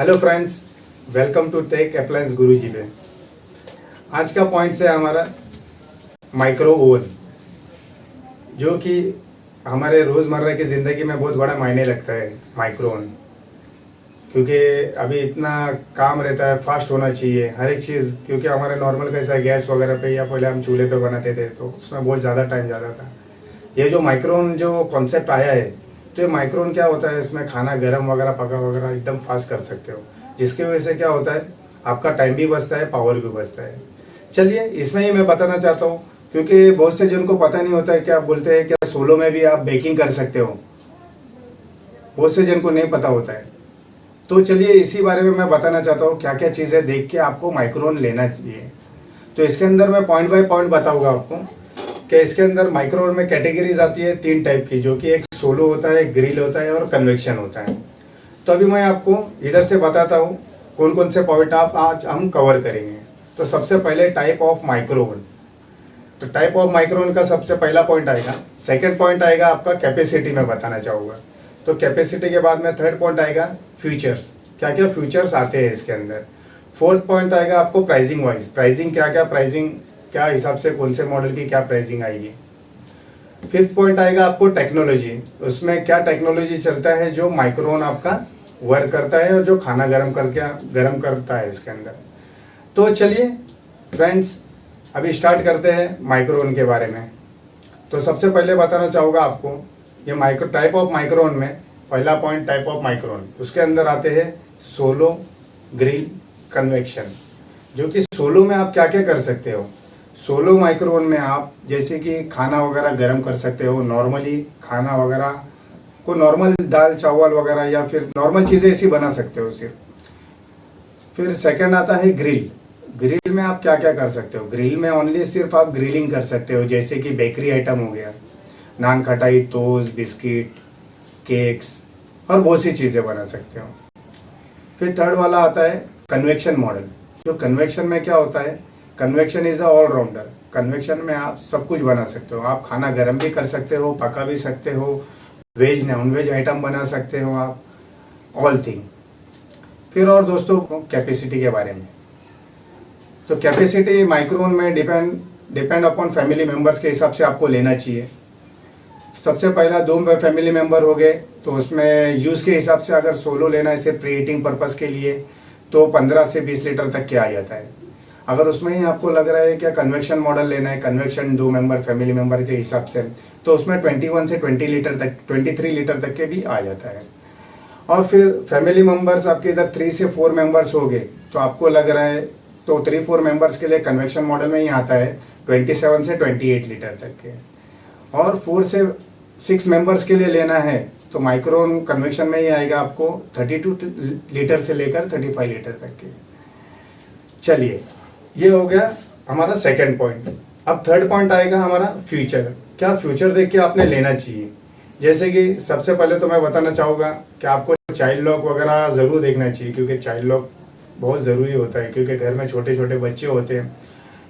Hello friends, welcome to tech appliance Guruji पे। आज का पॉइंट है हमारा माइक्रो ओवन, जो कि हमारे रोज़मर्रा की ज़िंदगी में बहुत बड़ा मायने लगता है माइक्रो ओवन, क्योंकि अभी इतना काम रहता है, फास्ट होना चाहिए हर एक चीज़। क्योंकि हमारे नॉर्मल कैसा है, गैस वगैरह पे या पहले हम चूल्हे पे बनाते थे तो उसमें बहुत ज़्यादा टाइम जाता था। ये जो माइक्रो ओवन जो कॉन्सेप्ट आया है, तो ये माइक्रो ओवन क्या होता है, इसमें खाना गर्म वगैरह पका वगैरह एकदम फास्ट कर सकते हो, जिसकी वजह से क्या होता है आपका टाइम भी बचता है, पावर भी बचता है। चलिए इसमें ही मैं बताना चाहता हूँ, क्योंकि बहुत से जिनको पता नहीं होता है कि आप बोलते हैं क्या सोलो में भी आप बेकिंग कर सकते हो, बहुत से जिनको नहीं पता होता है। तो चलिए इसी बारे में मैं बताना चाहता हूँ क्या क्या चीज़ें देख के आपको माइक्रो ओवन लेना चाहिए। तो इसके अंदर मैं पॉइंट बाय पॉइंट बताऊंगा आपको कि इसके अंदर माइक्रो ओवन में कैटेगरीज आती है 3 टाइप की, जो कि एक सोलो होता है, ग्रिल होता है और कन्वेक्शन होता है। तो अभी मैं आपको इधर से बताता हूँ कौन कौन से पॉइंट आप आज हम कवर करेंगे। तो सबसे पहले टाइप ऑफ माइक्रो ओवन। तो टाइप ऑफ माइक्रो ओवन का सबसे पहला पॉइंट आएगा। सेकंड पॉइंट आएगा आपका कैपेसिटी में बताना चाहूँगा। तो कैपेसिटी के बाद में थर्ड पॉइंट आएगा फीचर्स, क्या क्या फीचर्स आते हैं इसके अंदर। फोर्थ पॉइंट आएगा आपको प्राइसिंग वाइज, प्राइसिंग क्या क्या, प्राइसिंग क्या हिसाब से कौन से मॉडल की क्या प्राइसिंग आएगी। फिफ्थ पॉइंट आएगा आपको टेक्नोलॉजी, उसमें क्या टेक्नोलॉजी चलता है जो माइक्रो ओवन आपका वर्क करता है और जो खाना गर्म करता है इसके अंदर। तो चलिए फ्रेंड्स अभी स्टार्ट करते हैं माइक्रो ओवन के बारे में। तो सबसे पहले बताना चाहूँगा आपको ये टाइप ऑफ माइक्रो ओवन में पहला point type of micro oven, उसके अंदर आते हैं सोलो, ग्रिल, कन्वेक्शन। जो कि सोलो में आप क्या क्या कर सकते हो। सोलो माइक्रो ओवन में आप जैसे कि खाना वगैरह गर्म कर सकते हो, नॉर्मली खाना वगैरह को नॉर्मल दाल चावल वगैरह या फिर नॉर्मल चीज़ें ऐसी बना सकते हो सिर्फ। फिर सेकंड आता है ग्रिल। ग्रिल में आप क्या क्या कर सकते हो। ग्रिल में ओनली सिर्फ आप ग्रिलिंग कर सकते हो, जैसे कि बेकरी आइटम हो गया, नान खटाई, टोस्ट, बिस्किट, केक्स और बहुत सी चीज़ें बना सकते हो। फिर थर्ड वाला आता है कन्वेक्शन मॉडल। जो कन्वेक्शन में क्या होता है, convection is a all rounder. Convection में आप सब कुछ बना सकते हो, आप खाना गर्म भी कर सकते हो, पका भी सकते हो, वेज नॉन वेज आइटम बना सकते हो आप, ऑल थिंग। फिर और दोस्तों कैपेसिटी के बारे में। तो कैपेसिटी माइक्रो ओवन में डिपेंड अपॉन फैमिली मेंबर्स के हिसाब से आपको लेना चाहिए। सबसे पहला 2 फैमिली मेंबर हो गए तो उसमें यूज़ के हिसाब से अगर सोलो लेना है सिर्फ प्री हीटिंग पर्पज़ के लिए तो 15 से 20 लीटर तक के आ जाता है। अगर उसमें ही आपको लग रहा है कि कन्वेक्शन मॉडल लेना है, कन्वेक्शन 2 फैमिली मेंबर के हिसाब से, तो उसमें 21 से 20 लीटर तक, 23 लीटर तक के भी आ जाता है। और फिर फैमिली मेंबर्स आपके इधर 3 से 4 मेंबर्स हो गए तो आपको लग रहा है तो 3-4 मेंबर्स के लिए कन्वेक्शन मॉडल में ही आता है 27 से 28 लीटर तक के। और 4 से 6 मेंबर्स के लिए लेना है तो माइक्रो ओवन कन्वेक्शन में ही आएगा आपको 32 लीटर से लेकर 35 लीटर तक के। चलिए ये हो गया हमारा सेकंड पॉइंट। अब थर्ड पॉइंट आएगा हमारा फ्यूचर। क्या फ्यूचर देख के आपने लेना चाहिए। जैसे कि सबसे पहले तो मैं बताना चाहूँगा कि आपको चाइल्ड लॉक वगैरह ज़रूर देखना चाहिए, क्योंकि चाइल्ड लॉक बहुत ज़रूरी होता है, क्योंकि घर में छोटे छोटे बच्चे होते हैं।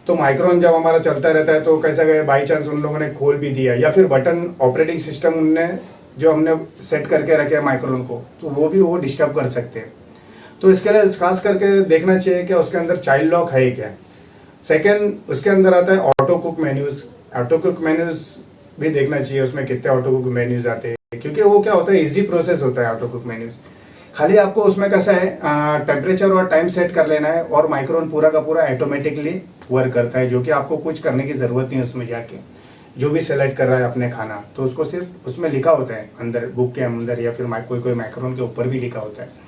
तो माइक्रो ओवन जब हमारा चलता रहता है तो कैसा गया, बाई चांस उन लोगों ने खोल भी दिया या फिर बटन ऑपरेटिंग सिस्टम उनने जो हमने सेट करके रखे हैं माइक्रो ओवन को, तो वो डिस्टर्ब कर सकते हैं। तो इसके लिए खास करके देखना चाहिए कि उसके अंदर चाइल्ड लॉक है क्या। सेकंड उसके अंदर आता है auto cook menus. Auto cook menus भी देखना चाहिए, उसमें कितने ऑटो कुक मेन्यूज़ आते हैं, क्योंकि वो क्या होता है, इजी प्रोसेस होता है ऑटो कुक मेन्यूज़। खाली आपको उसमें कैसा है, टेम्परेचर और टाइम सेट कर लेना है और माइक्रो ओवन पूरा का पूरा ऑटोमेटिकली वर्क करता है, जो कि आपको कुछ करने की ज़रूरत नहीं है। उसमें जाके जो भी सेलेक्ट कर रहा है अपने खाना, तो उसको सिर्फ उसमें लिखा होता है अंदर बुक के अंदर, या फिर कोई माइक्रो ओवन के ऊपर भी लिखा होता है।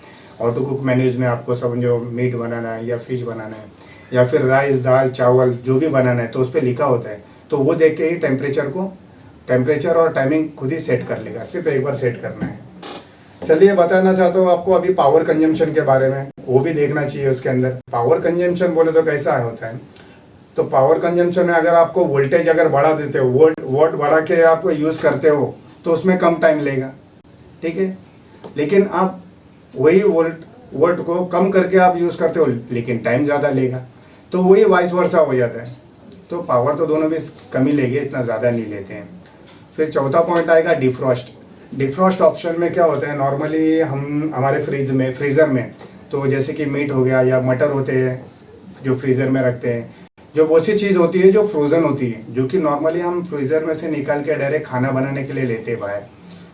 ऑटो कुक मेन्यूज़ में आपको समझो मीट बनाना है या फिश बनाना है या फिर राइस, दाल, चावल जो भी बनाना है तो उस पर लिखा होता है। तो वो देख के ही टेम्परेचर और टाइमिंग खुद ही सेट कर लेगा, सिर्फ एक बार सेट करना है। चलिए बताना चाहता हूँ आपको अभी पावर कंजम्पशन के बारे में, वो भी देखना चाहिए उसके अंदर। पावर कंजम्पशन बोले तो कैसा होता है, तो पावर कंजम्पशन में अगर आपको वोल्टेज अगर बढ़ा देते हो, वोल्ट बढ़ा के आप यूज़ करते हो तो उसमें कम टाइम लेगा, ठीक है। लेकिन आप वही वोल्ट को कम करके आप यूज़ करते हो लेकिन टाइम ज़्यादा लेगा, तो वही वाइस वर्सा हो जाता है। तो पावर तो दोनों भी कम ही लेंगे, इतना ज़्यादा नहीं लेते हैं। फिर चौथा पॉइंट आएगा डिफ्रॉस्ट। डिफ्रॉस्ट ऑप्शन में क्या होता है, नॉर्मली हम हमारे फ्रीज़र में तो जैसे कि मीट हो गया या मटर होते हैं जो फ्रीज़र में रखते हैं, जो बहुत सी चीज़ होती है जो फ्रोज़न होती है, जो कि नॉर्मली हम फ्रीज़र में से निकाल के डायरेक्ट खाना बनाने के लिए लेते हैं बाहर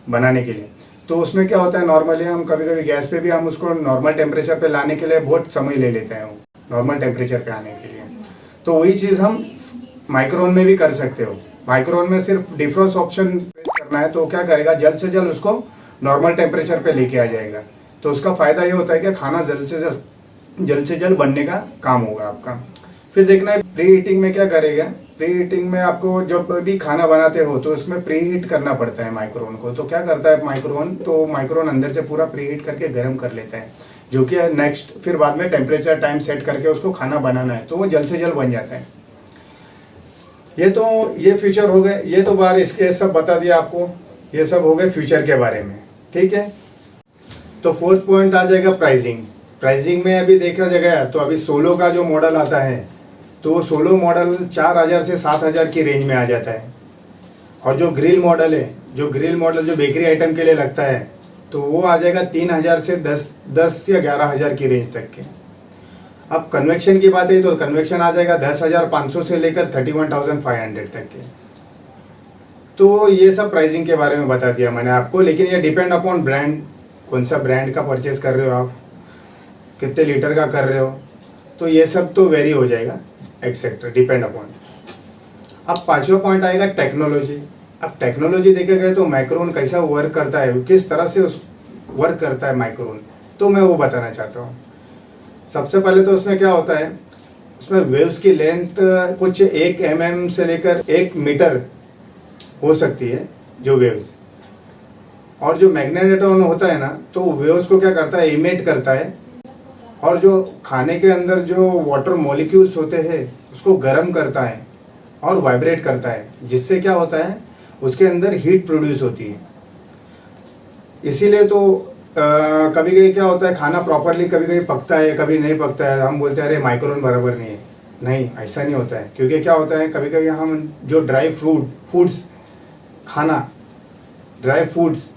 बनाने के लिए। तो उसमें क्या होता है, नॉर्मली हम कभी कभी गैस पे भी हम उसको नॉर्मल टेम्परेचर पे लाने के लिए बहुत समय ले लेते हैं, नॉर्मल टेम्परेचर पे आने के लिए। तो वही चीज़ हम माइक्रोवेव में भी कर सकते हो। माइक्रोवेव में सिर्फ डिफ्रॉस्ट ऑप्शन प्रेस करना है, तो क्या करेगा, जल्द से जल्द उसको नॉर्मल टेम्परेचर पे लेके आ जाएगा। तो उसका फ़ायदा ये होता है कि खाना जल्द से जल्द बनने का काम होगा आपका। फिर देखना है प्री हीटिंग में क्या करेगा। प्री हीटिंग में आपको जब भी खाना बनाते हो तो उसमें प्री हीट करना पड़ता है माइक्रोवेव को। तो क्या करता है माइक्रोवेव, तो माइक्रोवेव अंदर से पूरा प्री हीट करके गर्म कर लेता है, जो कि नेक्स्ट फिर बाद में टेम्परेचर टाइम सेट करके उसको खाना बनाना है तो वो जल्द से जल्द बन जाता है। ये फीचर हो गए, ये तो बार इसके सब बता दिया आपको, ये सब हो गए फ्यूचर के बारे में, ठीक है। तो फोर्थ पॉइंट आ जाएगा प्राइसिंग। प्राइसिंग में अभी देखा जाएगा तो अभी सोलो का जो मॉडल आता है तो सोलो मॉडल 4000 से 7000 की रेंज में आ जाता है। और जो ग्रिल मॉडल है, जो बेकरी आइटम के लिए लगता है, तो वो आ जाएगा 3000 से 10 या 11000 की रेंज तक के। अब कन्वेक्शन की बात है तो कन्वेक्शन आ जाएगा 10,500 से लेकर 31,500 तक के। तो ये सब प्राइसिंग के बारे में बता दिया मैंने आपको, लेकिन ये डिपेंड अपॉन ब्रांड, कौन सा ब्रांड का परचेज कर रहे हो आप, कितने लीटर का कर रहे हो, तो ये सब तो वेरी हो जाएगा एक्सेट्रा, डिपेंड अपॉन। अब पांचवा पॉइंट आएगा टेक्नोलॉजी। अब टेक्नोलॉजी देखे गए तो माइक्रोवेव कैसा वर्क करता है, किस तरह से वर्क करता है माइक्रोवेव, तो मैं वो बताना चाहता हूँ। सबसे पहले तो उसमें क्या होता है, उसमें वेव्स की लेंथ कुछ 1 mm से लेकर 1 मीटर हो सकती है जो वेव्स। और जो मैग्नेट्रॉन होता है ना, तो वेव्स को क्या करता है, इमिट करता है, और जो खाने के अंदर जो वाटर मॉलिक्यूल्स होते हैं उसको गर्म करता है और वाइब्रेट करता है, जिससे क्या होता है, उसके अंदर हीट प्रोड्यूस होती है। इसीलिए तो कभी कभी क्या होता है, खाना प्रॉपरली कभी कभी पकता है, कभी नहीं पकता है, हम बोलते हैं अरे माइक्रोवेव बराबर नहीं है। नहीं, ऐसा नहीं होता है, क्योंकि क्या होता है, कभी कभी हम जो ड्राई फूड्स ड्राई फूड्स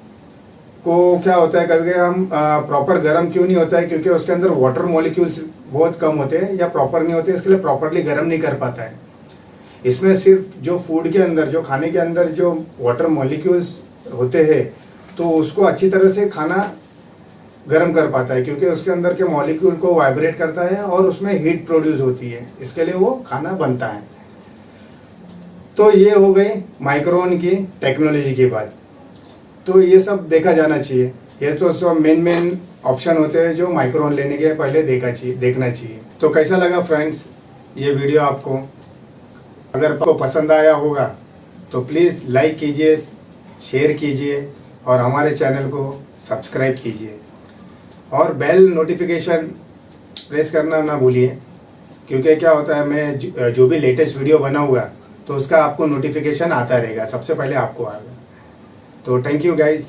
को क्या होता है, कभी कभी हम प्रॉपर गर्म क्यों नहीं होता है, क्योंकि उसके अंदर वाटर मॉलिक्यूल्स बहुत कम होते हैं या प्रॉपर नहीं होते, इसके लिए प्रॉपरली गर्म नहीं कर पाता है। इसमें सिर्फ जो फूड के अंदर, जो खाने के अंदर जो वाटर मॉलिक्यूल्स होते हैं, तो उसको अच्छी तरह से खाना गर्म कर पाता है, क्योंकि उसके अंदर के मॉलिक्यूल को वाइब्रेट करता है और उसमें हीट प्रोड्यूस होती है, इसके लिए वो खाना बनता है। तो ये हो गई माइक्रोवेव की टेक्नोलॉजी की बात। तो ये सब देखा जाना चाहिए, ये तो सब मेन ऑप्शन होते हैं जो माइक्रोवेव लेने के पहले देखना चाहिए। तो कैसा लगा फ्रेंड्स ये वीडियो आपको? अगर आपको पसंद आया होगा तो प्लीज़ लाइक कीजिए, शेयर कीजिए और हमारे चैनल को सब्सक्राइब कीजिए और बेल नोटिफिकेशन प्रेस करना ना भूलिए, क्योंकि क्या होता है, मैं जो भी लेटेस्ट वीडियो बनाऊंगा तो उसका आपको नोटिफिकेशन आता रहेगा, सबसे पहले आपको आएगा। तो थैंक यू गाइज।